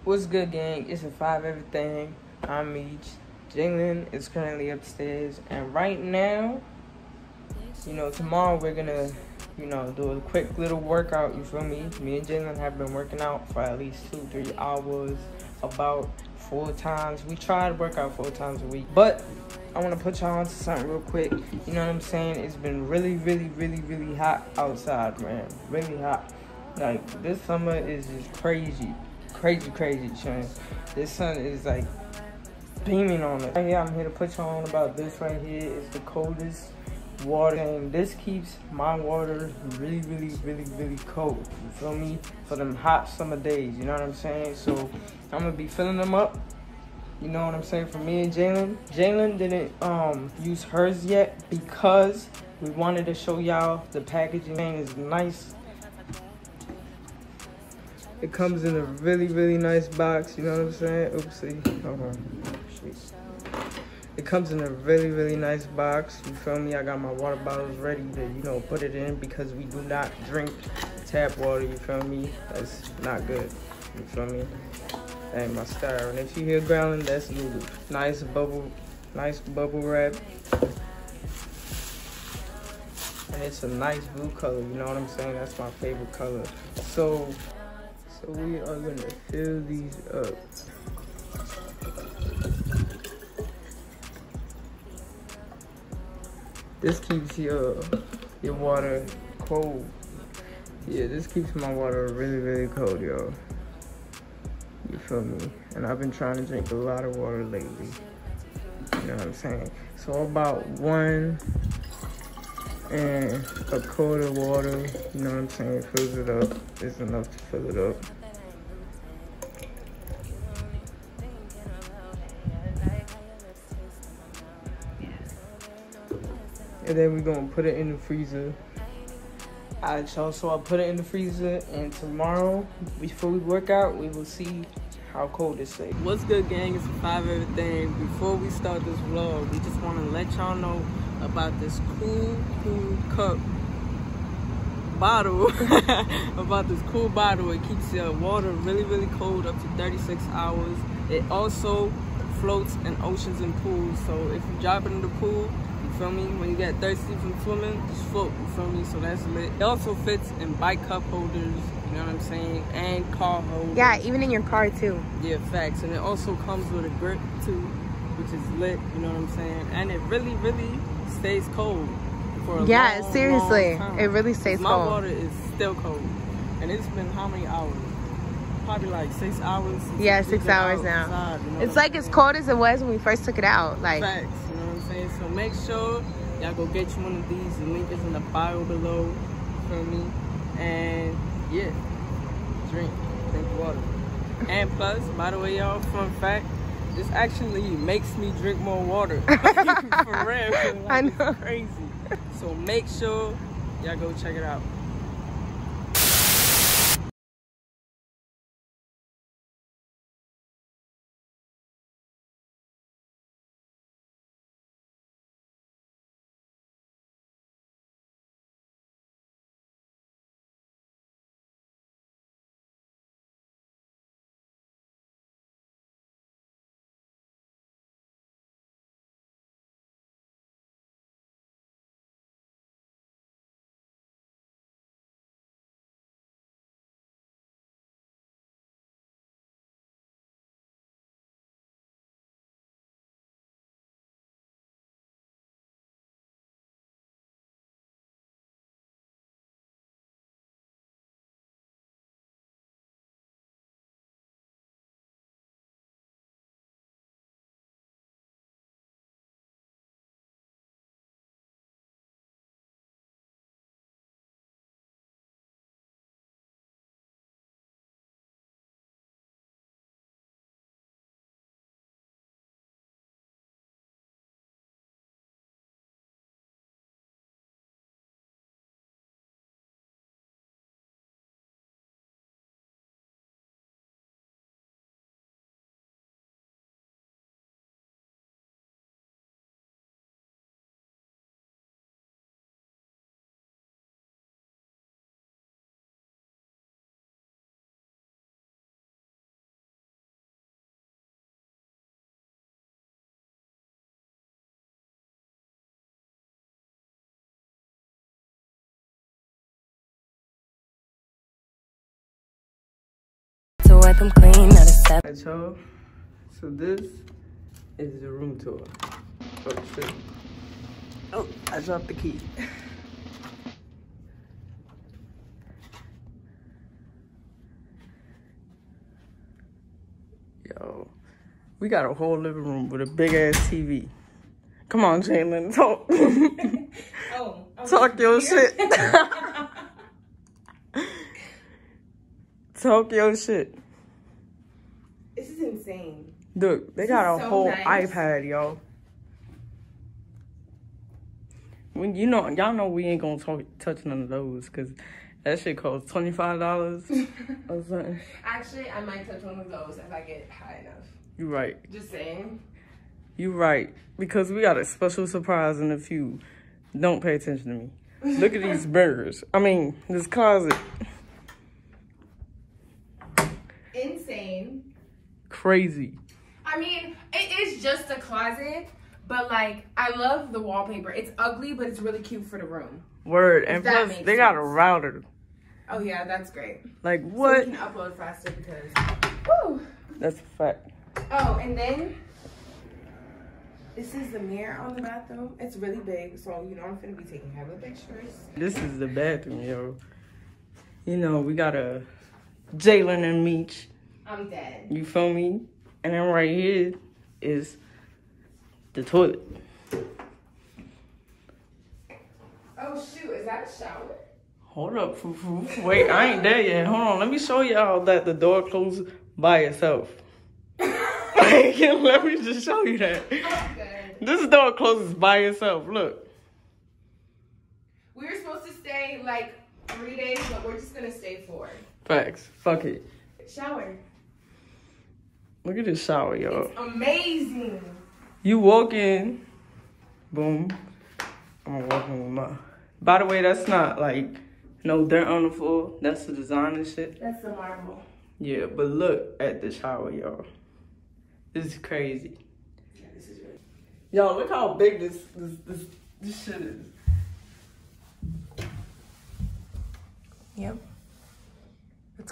What's good, gang? It's a 5 everything. I'm Meech. Jalen is currently upstairs, and right now, tomorrow we're gonna, do a quick little workout. You feel me? Me and Jalen have been working out for at least 2-3 hours, about 4 times. We try to work out 4 times a week, but I want to put y'all onto something real quick. You know what I'm saying? It's been really, really, really, really hot outside, man. Really hot. Like, this summer is just crazy, son. This sun is like beaming on it. Right here, I'm here to put y'all on about this right here. It's the coldest water, and this keeps my water really, really, really, really cold. You feel me? For them hot summer days. You know what I'm saying? So I'm gonna be filling them up. You know what I'm saying? For me and Jalen. Jalen didn't use hers yet because we wanted to show y'all the packaging is nice. It comes in a really, really nice box, you know what I'm saying? Oopsie, hold on. Shit. It comes in a really, really nice box, you feel me? I got my water bottles ready to, put it in because we do not drink tap water, you feel me? That's not good, you feel me? That ain't my style. And if you hear growling, that's Lulu. Nice bubble wrap. And it's a nice blue color, you know what I'm saying? That's my favorite color. So we are gonna fill these up. This keeps your water cold. Yeah, this keeps my water really, really cold, y'all. You feel me? And I've been trying to drink a lot of water lately. You know what I'm saying? So about 1 1/4 water, you know what I'm saying, fills it up. It's enough to fill it up. And then we're gonna put it in the freezer. Alright, y'all, so I put it in the freezer, and tomorrow, before we work out, we will see how cold it stays. What's good, gang? It's a 5 everything. Before we start this vlog, we just want to let y'all know about this cool cup bottle. About this cool bottle. It keeps your water really, really cold up to 36 hours. It also floats in oceans and pools. So if you drop it in the pool, you feel me? When you get thirsty from swimming, just float, you feel me? So that's lit. It also fits in bike cup holders, you know what I'm saying? And car holders. Yeah, even in your car too. Yeah, facts. And it also comes with a grip too, which is lit, you know what I'm saying? And it really, really stays cold for a long, seriously, long time. it really stays my cold. My water is still cold. And it's been how many hours? Probably like 6 hours. Yeah, 6 hours now. You know it's like as cold as it was when we first took it out. Like, facts, you know what I'm saying? So make sure y'all go get you one of these. The link is in the bio below. You feel me? And yeah, drink water. And plus, by the way, y'all, fun fact, this actually makes me drink more water. For real. Like, I know. It's crazy. So make sure y'all go check it out. wipe them clean, not a step. Alright, y'all. So this is the room tour. Oh shit. Oh, I dropped the key. Yo, we got a whole living room with a big ass TV. Come on, Jalen, talk. Talk your shit. Talk your shit. This is insane. Look, they got a so whole nice. iPad, yo. When y'all know we ain't gonna touch none of those, cause that shit costs $25 or something. Actually, I might touch one of those if I get high enough. You right. Just saying. You right. Because we got a special surprise in a few. Don't pay attention to me. Look at these burgers. I mean, this closet. Insane. Crazy. I mean, it is just a closet, but like, I love the wallpaper. It's ugly, but it's really cute for the room. Word. And That plus, makes they got a sense. router. Oh yeah, that's great. Like, So what? we can upload faster because, woo. That's a fact. Oh, and then this is the mirror on the bathroom. It's really big, so you know I'm gonna be taking hella pictures. This is the bathroom, yo. You know, we got a JAELEN'S and Meech. I'm dead. You feel me? And then right here is the toilet. Oh shoot, is that a shower? Hold up, foo-foo. Wait, I ain't there yet. Hold on, let me show y'all that the door closes by itself. Let me just show you that. Okay. This door closes by itself, look. We were supposed to stay like 3 days, but we're just gonna stay 4. Facts, fuck it. Shower. Look at this shower, y'all. It's amazing. You walk in, boom. I'm gonna walk in with my... By the way, that's not like no dirt on the floor. That's the design and shit. That's the marble. Yeah, but look at the shower, y'all. This is crazy. Yeah, this is really. Yo, look how big this shit is. Yep.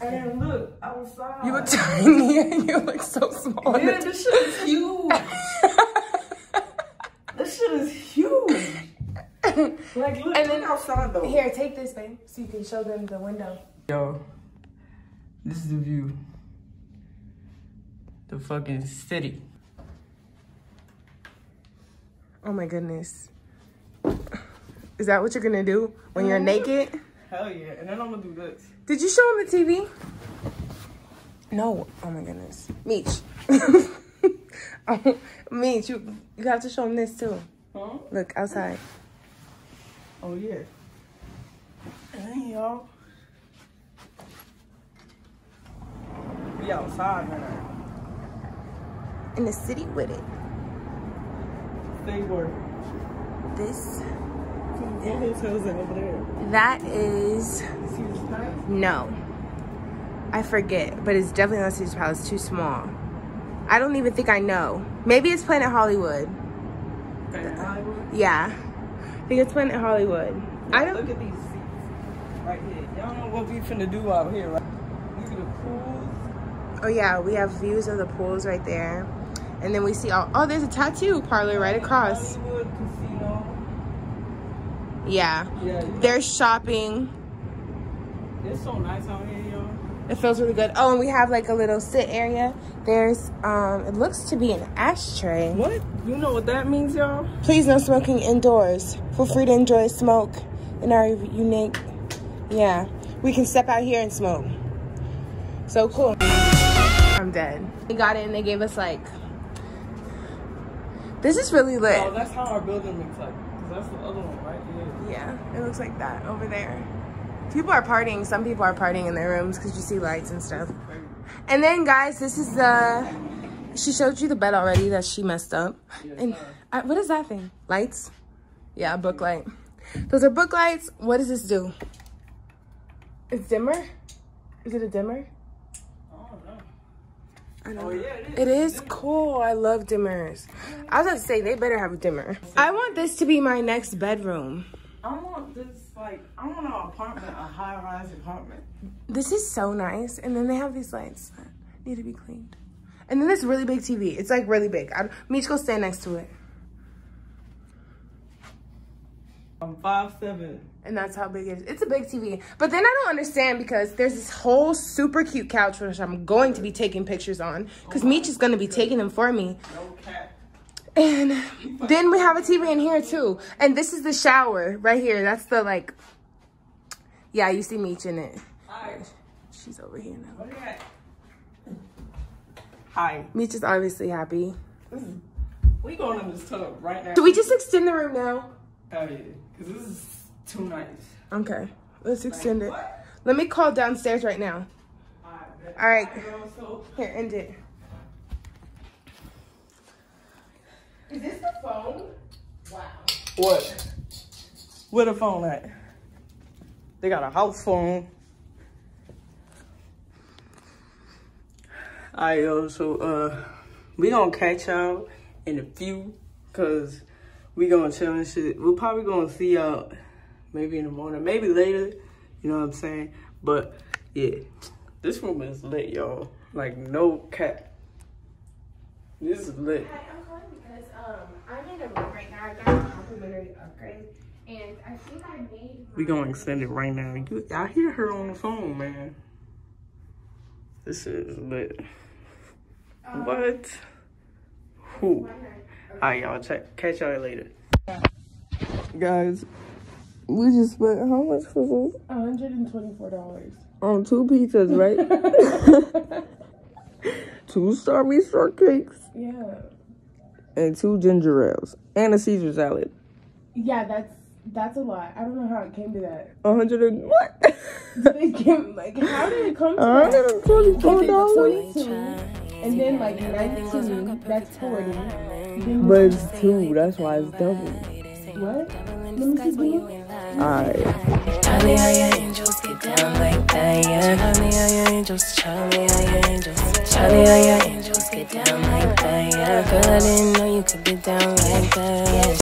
And look, outside. You look tiny and you look so small. Yeah, this shit is huge. This shit is huge. Like, look, And then outside though. Here, take this, babe, so you can show them the window. Yo, this is the view. The fucking city. Oh my goodness. Is that what you're gonna do when you're naked? Hell yeah, and then I'm gonna do this. Did you show him the TV? No. Oh my goodness. Meech. Oh, Meech, you have to show him this too. Huh? Look, outside. Oh yeah. And then y'all, we outside now. In the city with it. Stay work. This. What hotel's over there? That is... You see this nice? No. I forget, but it's definitely not Caesar's Palace. It's too small. I don't even think I know. Maybe it's Planet Hollywood. Planet Hollywood? Yeah. I think it's Planet Hollywood. I don't... Look at these seats right here. Y'all know what we finna do out here, right? Look at the pools. Oh yeah, we have views of the pools right there. And then we see all... Oh, there's a tattoo parlor right across. Hollywood Casino. Yeah. Yeah. There's shopping. It's so nice out here, y'all. It feels really good. Oh, and we have like a little sit area. There's, it looks to be an ashtray. What? You know what that means, y'all? Please no smoking indoors. Feel free to enjoy smoke in our unique, yeah. We can step out here and smoke. So cool. I'm dead. We got it and they gave us like, this is really lit. Oh, that's how our building looks like. Cause that's the other one right here. Yeah, it looks like that over there. People are partying. Some people are partying in their rooms because you see lights and stuff. And then, guys, this is the... She showed you the bed already that she messed up. Yes, And what is that thing? Lights? Yeah, book light. Those are book lights. What does this do? It's dimmer? Is it a dimmer? I don't know. Oh, yeah, It is cool. I love dimmers. I was about to say, they better have a dimmer. I want this to be my next bedroom. I want this, like, I want an apartment, a high-rise apartment. This is so nice. And then they have these lights. Need to be cleaned. And then this really big TV. It's like really big. Meech, go stand next to it. I'm 5'7". And that's how big it is. It's a big TV. But then I don't understand because there's this whole super cute couch which I'm going to be taking pictures on. Because Meech is going to be taking them for me. No cat. And then we have a TV in here too. And this is the shower right here. That's the like, yeah, you see Meech in it. Hi. She's over here now. What are you at? Hi. Meech is obviously happy. We going in this tub right now. Should we just extend the room now? Hell yeah. Because this is too nice. Okay, let's extend it. What? Let me call downstairs right now. All right. Here, end it. Is this the phone? Wow. What? Where the phone at? They got a house phone. Alright, yo, so we gonna catch y'all in a few, cause we gonna chill and shit. We're probably gonna see y'all maybe in the morning, maybe later, you know what I'm saying? But yeah, this room is lit, y'all. Like no cap. This is lit. Hi, I'm calling because I'm in a room right now. I got a complimentary upgrade, and I think I made. We gonna extend it right now. I hear her on the phone, man. This is lit. What? Who? Alright, y'all, catch y'all later. Guys, we just spent how much for this? $124. On 2 pizzas, right? 2 strawberry shortcakes. Yeah. And 2 ginger ales. And a Caesar salad. Yeah, that's a lot. I don't know how it came to that. 100 and what? They came, like, how did it come to that? $124. 22, and then like 19. That's 40. But it's 2. That's why it's double. What? Let me see, baby. Alright. Tell me how your angels get down like that, yeah. Tell me how your angels, tell me how your angels, tell me how your angels get down like that, yeah. Girl, I didn't know you could get down like that.